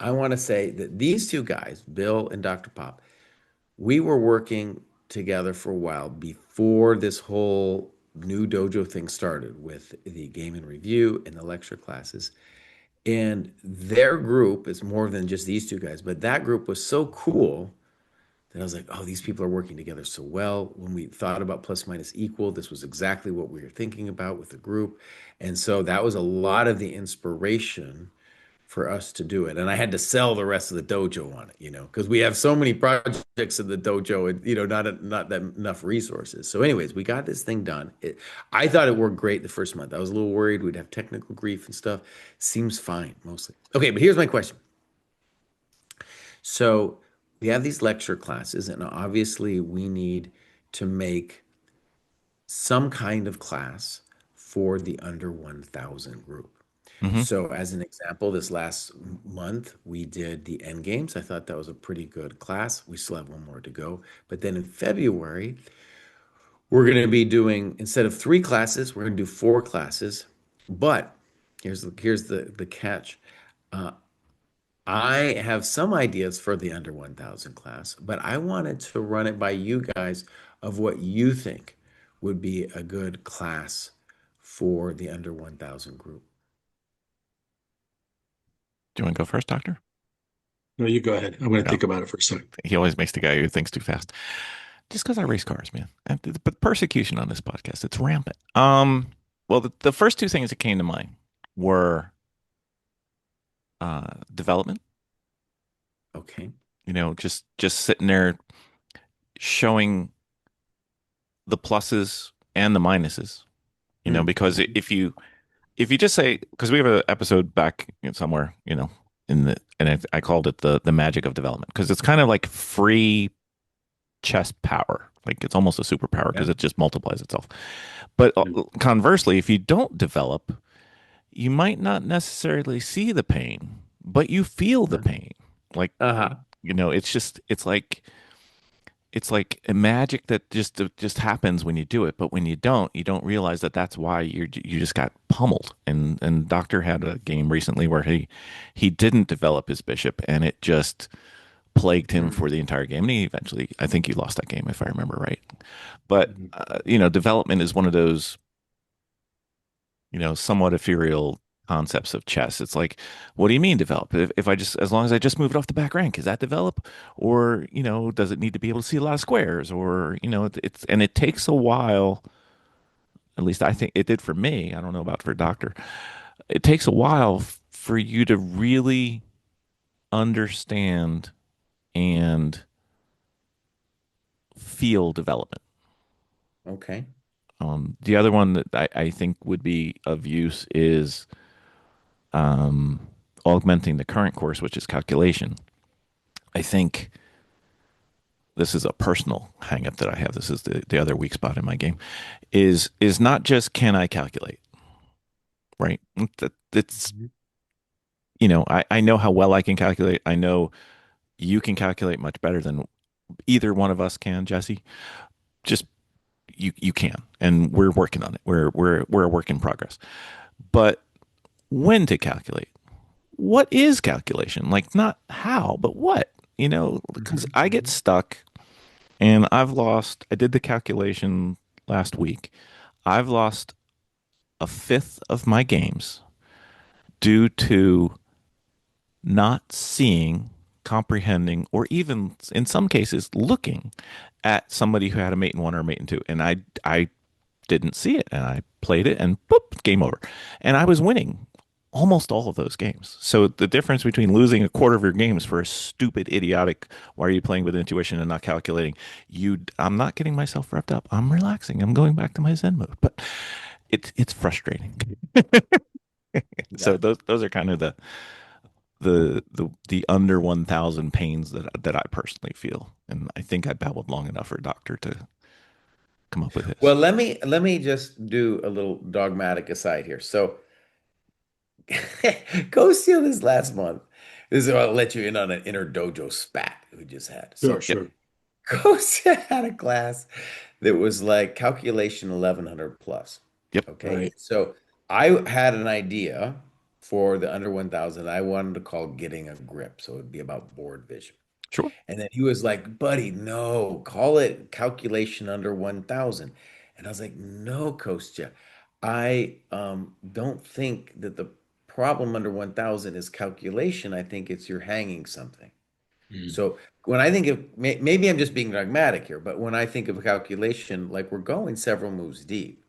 I want to say that these two guys, Bill and Dr. Pop, we were working together for a while before this whole new dojo thing started with the game and review and the lecture classes. And their group is more than just these two guys, but that group was so cool that I was like, oh, these people are working together so well. When we thought about plus minus equal, this was exactly what we were thinking about with the group. And so that was a lot of the inspiration for us to do it. And I had to sell the rest of the dojo on it, because we have so many projects in the dojo and, not that enough resources. So anyways, we got this thing done. I thought it worked great the first month. I was a little worried we'd have technical grief and stuff. Seems fine mostly. Okay, but here's my question. So we have these lecture classes, and obviously we need to make some kind of class for the under 1,000 group. Hmm. So, as an example, this last month we did the end games. I thought that was a pretty good class. We still have one more to go. But then in February, we're going to be doing, instead of three classes, we're going to do four classes. But here's the catch. Uh, I have some ideas for the under 1,000 class, but I wanted to run it by you guys of what you think would be a good class for the under 1,000 group. Do you want to go first, Doctor? No, you go ahead. I'm going to No. think about it for a second. He always makes the guy who thinks too fast. Just because I race cars, man. But persecution on this podcast, it's rampant. Well, the first two things that came to mind were development. Okay. Just sitting there showing the pluses and the minuses. Because if you just say, because we have an episode back somewhere, I called it the magic of development, because it's kind of like free chess power. Like it's almost a superpower Yeah. because it just multiplies itself. But Yeah. conversely, if you don't develop, you might not necessarily see the pain, but you feel the pain. Like, Uh-huh. it's just, it's like a magic that just happens when you do it, but when you don't realize that that's why you just got pummeled. And Doctor had a game recently where he didn't develop his bishop, and it just plagued him Mm. for the entire game. And he eventually, I think, he lost that game if I remember right. But Mhm. development is one of those somewhat ethereal concepts of chess. It's like, what do you mean develop? If I just, as long as I just move it off the back rank, is that develop? Or, does it need to be able to see a lot of squares? Or, and it takes a while, at least I think it did for me. I don't know about for Doctor. It takes a while for you to really understand and feel development. Okay. The other one that I think would be of use is um, augmenting the current course, which is calculation. I think this is a personal hang up that I have. This is the other weak spot in my game is not just can I calculate, right? It's, Mhm. I know how well I can calculate. I know you can calculate much better than either one of us can, Jesse. Just you can. And we're working on it. We're a work in progress. But when to calculate? What is calculation? Like not how, but what? Because Mhm. I get Mhm. stuck and I did the calculation last week. I've lost a fifth of my games due to not seeing, comprehending, or even in some cases looking at somebody who had a mate in one or a mate in two. And I didn't see it and I played it and boop, game over. And I was winning almost all of those games. So the difference between losing a quarter of your games for a stupid, idiotic, why are you playing with intuition and not calculating? I'm not getting myself revved up. I'm relaxing. I'm going back to my Zen mode. But it's frustrating. So Yeah. those are kind of the under 1,000 pains that I personally feel. And I think I babbled long enough for a doctor to come up with Well, his. let me just do a little dogmatic aside here. So go steal this last month. This is I'll let you in on an inner dojo spat we just had. Sure, So Yep. sure. Coach had a class that was like calculation 1100 plus. Yep. Okay. Right. So I had an idea for the under 1000 I wanted to call getting a grip. So it'd be about board vision. Sure. And then he was like, buddy, no, call it calculation under 1000. And I was like, no, Kostya, I don't think that the problem under 1000 is calculation. I think it's you're hanging something. Mm. So when I think of maybe I'm just being dogmatic here, but when I think of a calculation, like we're going several moves deep.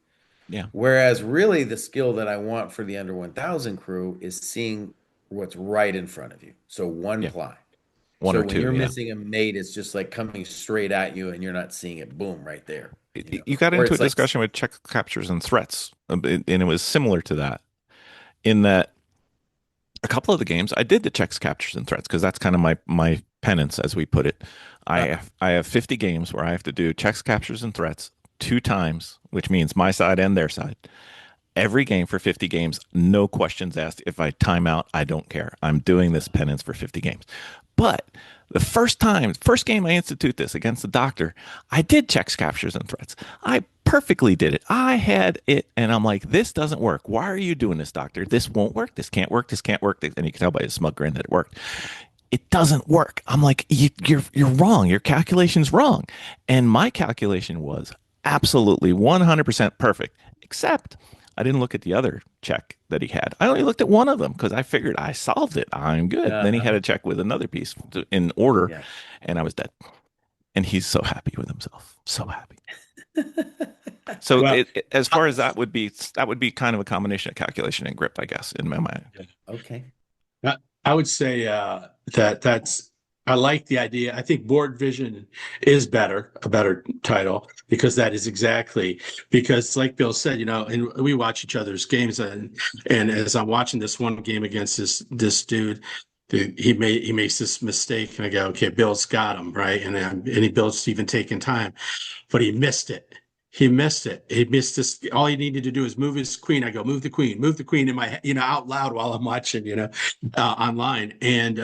Yeah. Whereas really the skill that I want for the under 1000 crew is seeing what's right in front of you. So one Yeah. ply. One So or when two. you're Yeah. missing a mate, it's just like coming straight at you and you're not seeing it, boom, right there, You got Or into a it's like, discussion with check captures and threats, and it was similar to that in that a couple of the games I did the checks, captures, and threats because that's kind of my penance, as we put it. I have 50 games where I have to do checks, captures, and threats two times, which means my side and their side. Every game for 50 games, no questions asked. If I time out, I don't care. I'm doing this penance for 50 games. But the first game I institute this against the doctor, I did checks, captures, and threats. I perfectly did it. I had it, and I'm like, this doesn't work. Why are you doing this, doctor? This won't work. This can't work. This can't work. And you can tell by his smug grin that it worked. It doesn't work. I'm like, you're wrong. Your calculation's wrong. And my calculation was absolutely 100% perfect, except I didn't look at the other check that he had. I only looked at one of them because I figured I solved it. I'm good. Then he had uh-huh, a check with another piece in order, yeah. and I was dead. And he's so happy with himself. So happy. So Well, as I, far as that would be kind of a combination of calculation and grip, I guess, in my mind. Okay. I would say that's I like the idea. I think board vision is a better title because that is exactly because like Bill said, and we watch each other's games and as I'm watching this one game against this dude, he makes this mistake and I go, okay, Bill's got him right, and he Bill's even taking time, but he missed it. He missed it. He missed this. All he needed to do is move his queen. I go, move the queen in my, out loud while I'm watching, online. And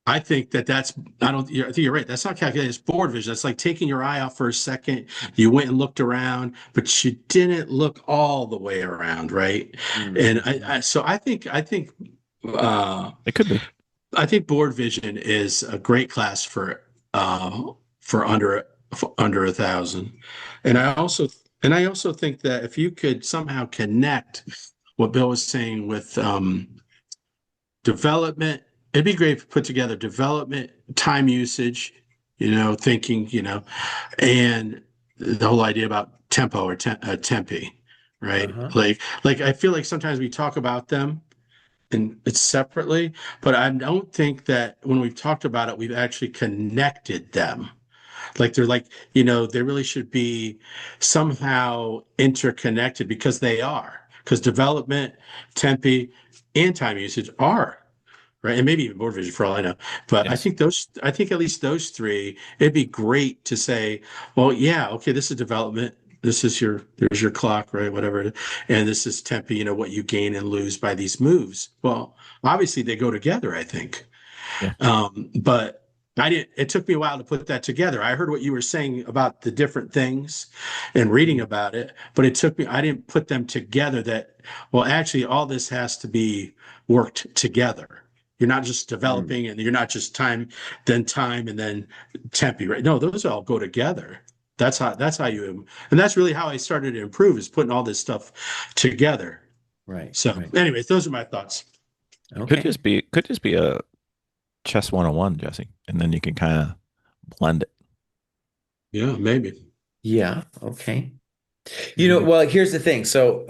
I think that's, I think you're right. That's not calculated. It's board vision. That's like taking your eye out for a second. You went and looked around, but you didn't look all the way around, right? And Mhm. so uh, It could be. I think board vision is a great class for under 1,000. And I also think that if you could somehow connect what Bill was saying with development, it'd be great to put together development, time usage, thinking, and the whole idea about tempo or tempi, right? Uh-huh. Like I feel like sometimes we talk about them and it's separately, but I don't think that when we've talked about it, we've actually connected them. Like they're like, they really should be somehow interconnected because they are. Because development, tempi, and time usage are, right? And maybe even board vision for all I know. But Yes. I think at least those three, it'd be great to say, well, yeah, okay, this is development. There's your clock, right? Whatever. And this is tempi, what you gain and lose by these moves. Well, obviously they go together, I think. Yeah. But it took me a while to put that together. I heard what you were saying about the different things and reading about it, but I didn't put them together well, actually, all this has to be worked together. You're not just Mm. developing and you're not just time, and then tempi, right? No, those all go together. That's how and that's really how I started to improve is putting all this stuff together. Right, So, right. anyways, those are my thoughts. Okay. Could just be a chess 101, Jesse, and then you can kind of blend it. Yeah, maybe. Yeah, okay. Maybe. Well, here's the thing. So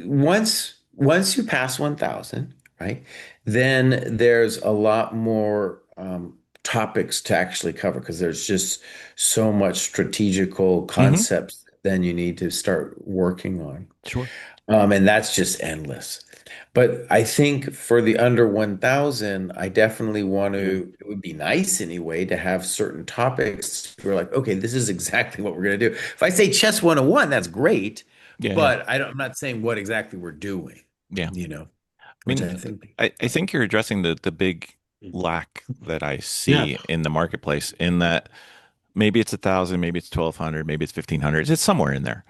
once you pass 1,000, right, then there's a lot more topics to actually cover because there's just so much strategical Hmm. concepts then you need to start working on. Sure. And that's just endless. But I think for the under 1,000, I definitely want Yeah. to, it would be nice anyway to have certain topics. We're like, okay, this is exactly what we're going to do. If I say chess 101, that's great. Yeah, yeah, But I'm not saying what exactly we're doing, yeah. you know, I which mean, I think. I think you're addressing the big lack that I Yeah. see in the marketplace in that maybe it's 1,000, maybe it's 1,200, maybe it's 1,500. It's somewhere in there.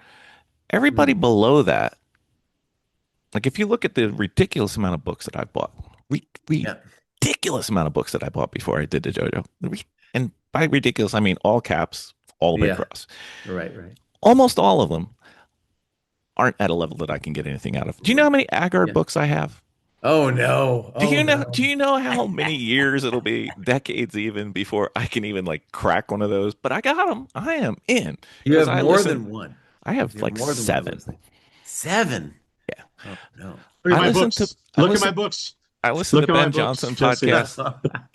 Everybody Mm, below that, like if you look at the ridiculous amount of books that I've bought, yeah. ridiculous amount of books that I bought before I did the JoJo. And by ridiculous, I mean all caps, all big Yeah. cross. Right, right. Almost all of them aren't at a level that I can get anything out of. Do you know how Right. many Agard Yeah. books I have? Oh no. Oh Do no. you know how many years it'll be, decades even, before I can even like crack one of those? But I got them. I am in You because have I more listen. than one. I have You have like more than one of seven. those things. Seven. Yeah. Oh no. Look at I my listen to books. I Look at my listen books. I listen to Look at my Ben books, Johnson Jesse. podcast.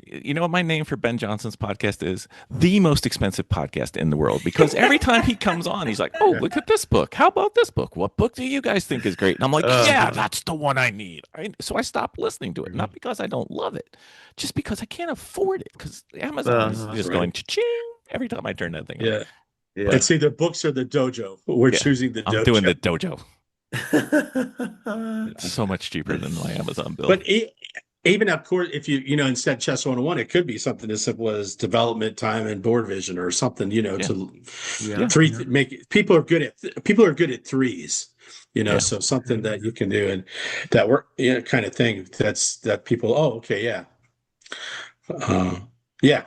You know what my name for Ben Johnson's podcast is? The most expensive podcast in the world. Because every time he comes on, he's like, "Oh, Yeah. look at this book. How about this book? What book do you guys think is great?" And I'm like, "Yeah, Uh-huh. that's the one I need." So I stopped listening to it, not because I don't love it, just because I can't afford it. Because Amazon is Uh-huh. That's just right. going cha-ching every time I turn that thing on. Yeah. Yeah. It's either books or the dojo. We're Yeah, choosing the I'm doing dojo. the dojo. It's so much cheaper than my Amazon bill. But even of course, if instead chess 101, it could be something as simple as development time and board vision or something, Yeah, to Yeah. yeah, three Yeah. make people are good at threes, yeah. so something that you can do and that work, kind of thing. That people, oh, okay, yeah, uh, yeah,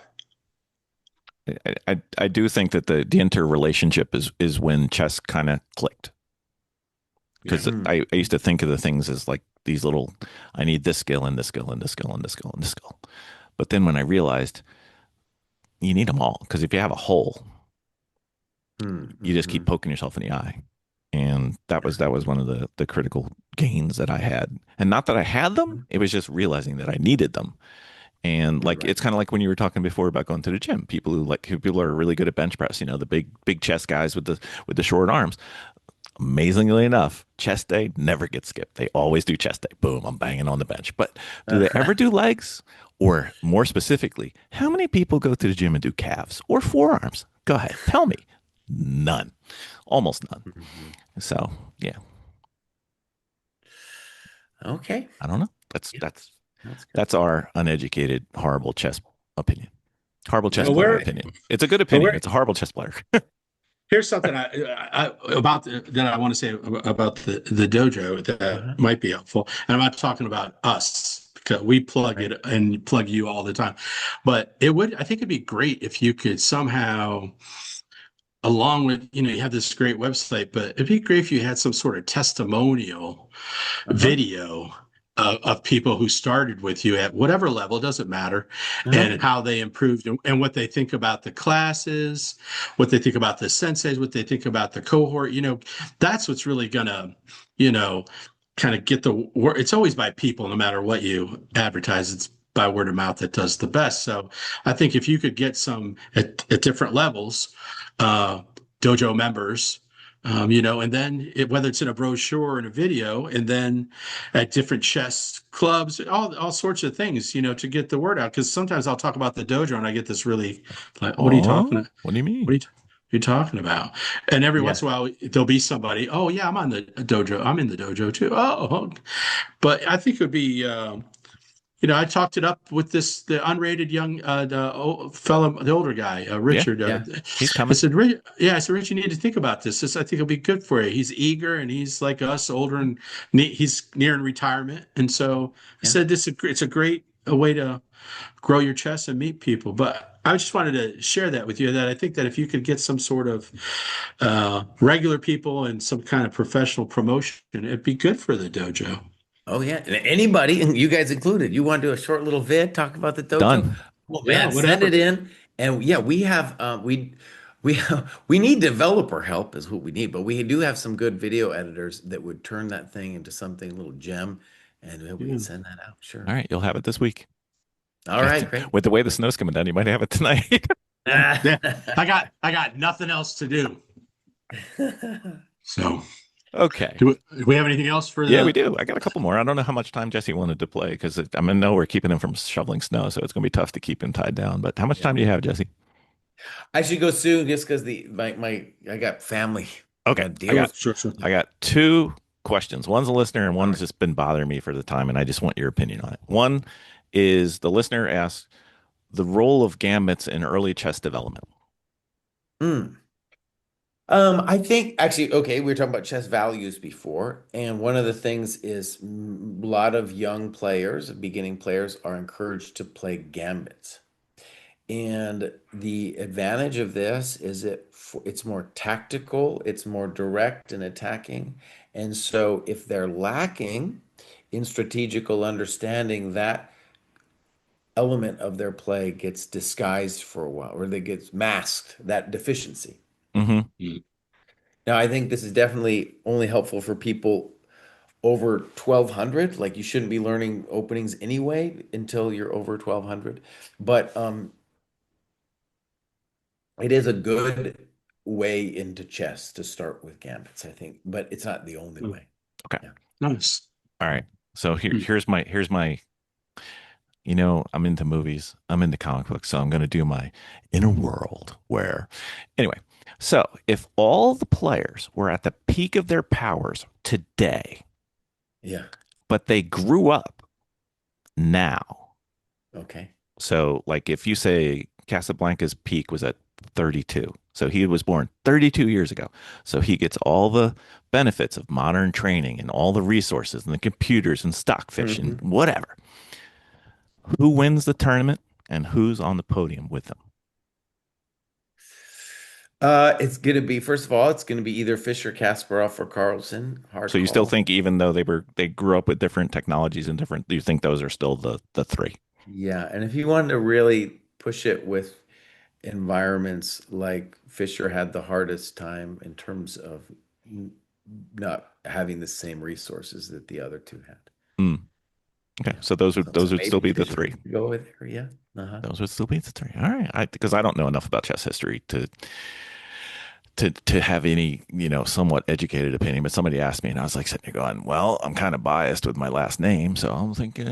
I do think that the interrelationship is when chess kind of clicked. yeah, Because I used to think of the things as like these little, I need this skill and this skill and this skill and this skill and this skill. But then when I realized you need them all, because if you have a hole, you just keep Mm-hmm. poking yourself in the eye. And that was one of the critical gains that I had. And not that I had them, it was just realizing that I needed them. And like Right. it's kind of like when you were talking before about going to the gym. People are really good at bench press, the big chest guys with the short arms. Amazingly enough, chest day never gets skipped. They always do chest day. Boom, I'm banging on the bench. But do they ever do legs? Or more specifically, how many people go to the gym and do calves or forearms? Go ahead, tell me. None. Almost none. Mhm. So, yeah, Okay. I don't know. Yeah. That's That's good. That's our uneducated, horrible chess opinion. Horrible chess Well, player where, opinion. It's a good but opinion. where, It's a horrible chess player. here's something that I want to say about the dojo that Uh-huh. might be helpful. And I'm not talking about us because we plug Right. it and plug you all the time. But I think it'd be great if you could somehow, along with, you have this great website, but it'd be great if you had some sort of testimonial Uh-huh. video of people who started with you at whatever level, it doesn't matter, Uh-huh. and how they improved and what they think about the classes, what they think about the senseis, what they think about the cohort. That's what's really gonna, you know, kind of get the word. It's always by people, no matter what you advertise. It's by word of mouth that does the best. So I think if you could get some at different levels, uh, dojo members, and then whether it's in a brochure or in a video, and then at different chess clubs, all sorts of things, to get the word out. Because sometimes I'll talk about the dojo and I get this really like, what are you talking Oh, about? what do you What mean? are you talking about? And every once Yeah. in a while, there'll be somebody, oh, yeah, I'm on the dojo. I'm in the dojo too. Oh, but I think it would be, I talked it up with the unrated young the old fellow, the older guy, Yeah, Richard. Yeah. I he's coming. said, Rich, you need to think about this. I think it'll be good for you. He's eager and he's like us, older, and he's nearing retirement. And so I Yeah. said, it's a great way to grow your chest and meet people. But I just wanted to share that with you, that I think that if you could get some sort of regular people and some kind of professional promotion, it'd be good for the dojo. Oh yeah. And anybody, you guys included, you want to do a short little vid, talk about the dojo? Done. Well, Yeah, man, send it whatever. in. And yeah, we have we we need developer help is what we need, but we do have some good video editors that would turn that thing into something, a little gem, and we Yeah. can send that out. All Sure. right, you'll have it this week. All right, great. With the way the snow's coming down, you might have it tonight. Yeah, yeah. I got nothing else to do. So, Okay. do we have anything else for Yeah, we the? do. I got a couple more. I don't know how much time Jesse wanted to play because I mean, no, we're keeping him from shoveling snow, so it's going to be tough to keep him tied down. But how much Yeah. time do you have, Jesse? I should go soon just because the my I got family I Okay, got to deal with. Sure, sure. I got two questions. One's a listener, and All one's right. just been bothering me for the time, and I just want your opinion on it. One is the listener asks the role of gambits in early chess development. Hmm. I think actually, okay, we were talking about chess values before, and one of the things is a lot of young players, beginning players, are encouraged to play gambits. And the advantage of this is it's more tactical, it's more direct and attacking. And so if they're lacking in strategical understanding, that element of their play gets disguised for a while, or they gets masked, that deficiency. Hmm. Mm. Now, I think this is definitely only helpful for people over 1200. Like you shouldn't be learning openings anyway until you're over 1200. But it is a good way into chess to start with gambits, I think, but it's not the only Mm. way. Okay. Yeah. Nice. All right. So Mm. here's my I'm into movies, I'm into comic books, so I'm going to do my inner world where, anyway, so if all the players were at the peak of their powers today, Yeah. but they grew up now, Okay. so like if you say Casablanca's peak was at 32, so he was born 32 years ago, so he gets all the benefits of modern training and all the resources and the computers and stockfish and Mhm. whatever. Who wins the tournament and who's on the podium with them? It's gonna be, first of all, it's gonna be either Fischer, Kasparov, or Carlsen. So Hard you still call. think even though they grew up with different technologies and different, you think those are still the three? Yeah, and if you wanted to really push it with environments like Fisher had the hardest time in terms of n- not having the same resources that the other two had. Mm, okay, Yeah. so those would So those would still maybe be the Fisher three. could go with there. Yeah. Uh-huh. Those would still be the three. All right, because I don't know enough about chess history to have any somewhat educated opinion. But somebody asked me, and I was like sitting there going, "Well, I'm kind of biased with my last name, so I'm thinking."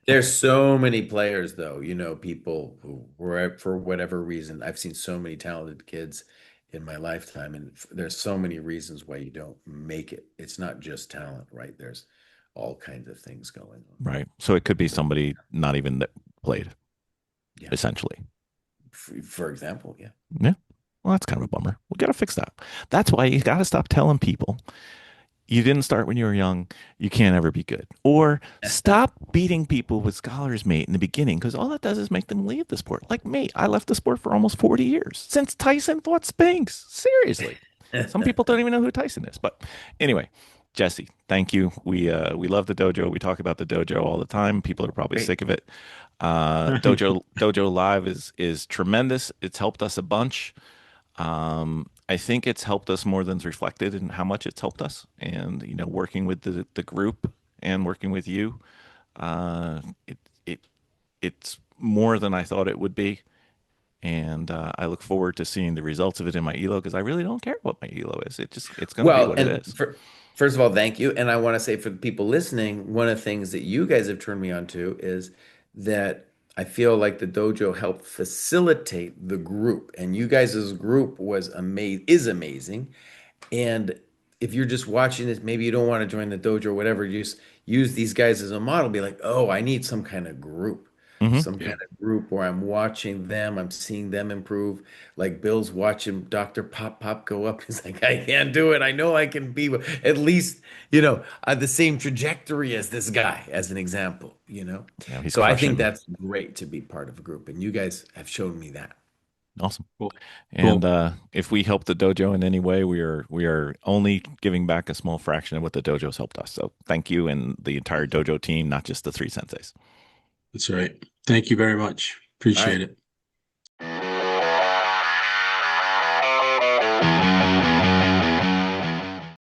There's so many players, though, people who were, for whatever reason, I've seen so many talented kids in my lifetime, and there's so many reasons why you don't make it. It's not just talent, right? There's all kinds of things going on. Right. So it could be somebody not even that played, Yeah. essentially. For example, yeah. Yeah. Well, that's kind of a bummer. We got to fix that. That's why you got to stop telling people you didn't start when you were young. You can't ever be good. Or stop beating people with Scholar's Mate in the beginning because all that does is make them leave the sport. Like me, I left the sport for almost 40 years since Tyson fought Spinks. Seriously. Some people don't even know who Tyson is. But anyway, Jesse, thank you. We love the dojo. We talk about the dojo all the time. People are probably Great. sick of it. Dojo Live is tremendous. It's helped us a bunch. I think it's helped us more than's reflected in how much it's helped us. And, working with the group and working with you, uh, it, it, it's more than I thought it would be. And I look forward to seeing the results of it in my elo because I really don't care what my elo is. It's going to be Well, what it and is. first of all, thank you. And I want to say for the people listening, one of the things that you guys have turned me on to is that I feel like the dojo helped facilitate the group. And you guys' group is amazing. And if you're just watching this, maybe you don't want to join the dojo or whatever, you just use these guys as a model. Be like, oh, I need Hmm. some kind of group where I'm watching them, I'm seeing them improve. Like Bill's watching Dr. Pop go up. He's like, I can't do it. I know I can be at least, the same trajectory as this guy, as an example. Yeah, he's So I think crushing. that's great to be part of a group. And you guys have shown me that. Awesome. Cool. And Cool. if we help the dojo in any way, we are only giving back a small fraction of what the dojo's helped us. So thank you and the entire dojo team, not just the three senseis. That's right. Thank you very much. All Appreciate right. it.